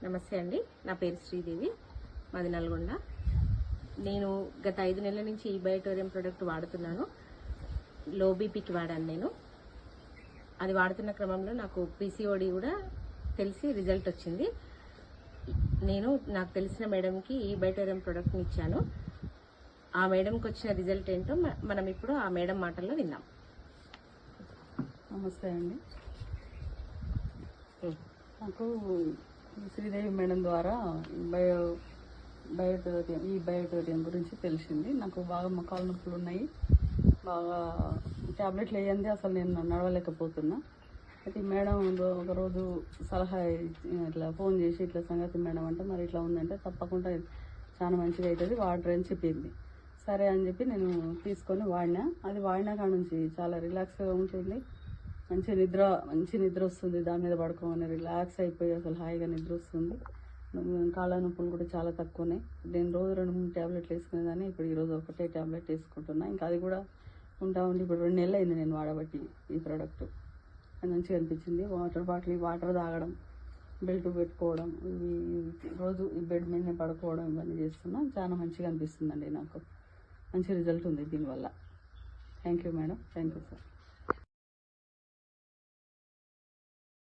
నమస్తే అండి, నా పేరు శ్రీదేవి, మాది నల్గొండ. నేను గత 5 నెలల నుంచి ఈ బయోటోరియం ప్రోడక్ట్ వాడుతున్నాను. లో బీపీకి వాడాను నేను. అది వాడుతున్న క్రమంలో నాకు పీసీఓడి కూడా తెలిసి రిజల్ట్ వచ్చింది. నాకు తెలిసిన మేడంకి ఈ బయోటోరియం ప్రోడక్ట్ని ఇచ్చాను. ఆ మేడంకి వచ్చిన రిజల్ట్ ఏంటో మనం ఇప్పుడు ఆ మేడం మాటల్లో విందాం. నమస్తే అండి. నాకు శ్రీదేవి మేడం ద్వారా బయోటోరియం గురించి తెలిసింది. నాకు బాగా మొక్కల నొప్పులు ఉన్నాయి, బాగా ట్యాబ్లెట్లు వేయండి అసలు నేను నడవలేకపోతున్నా. అయితే మేడం ఒకరోజు సలహా ఇట్లా ఫోన్ చేసి ఇట్లా సంగతి మేడం అంటే మరి ఇట్లా ఉందంటే తప్పకుండా చాలా మంచిగా అవుతుంది వాటర్ అని చెప్పింది. సరే అని చెప్పి నేను తీసుకొని వాడినా. అది వాడినా కాడ నుంచి చాలా రిలాక్స్గా ఉంటుంది, మంచి నిద్ర వస్తుంది. దాని మీద పడుకోమని రిలాక్స్ అయిపోయి అసలు హాయిగా నిద్ర వస్తుంది. కాళ్ళ నొప్పులు కూడా చాలా తక్కువనే. నేను రోజు 2-3 ట్యాబ్లెట్లు వేసుకునేదాన్ని, ఇప్పుడు ఈరోజు ఒకటే ట్యాబ్లెట్ వేసుకుంటున్నా. ఇంకా అది కూడా ఉంటా ఉండి ఇప్పుడు 2 నెలలు అయింది నేను వాడబట్టి ఈ ప్రోడక్ట్. అది మంచిగా అనిపించింది. వాటర్ తాగడం, బెల్ట్ పెట్టుకోవడం, ఇవి రోజు ఈ బెడ్ మీదనే పడుకోవడం ఇవన్నీ చేస్తున్నా. చాలా మంచిగా అనిపిస్తుందండి నాకు. మంచి రిజల్ట్ ఉంది దీనివల్ల. Thank you madam, thank you sir.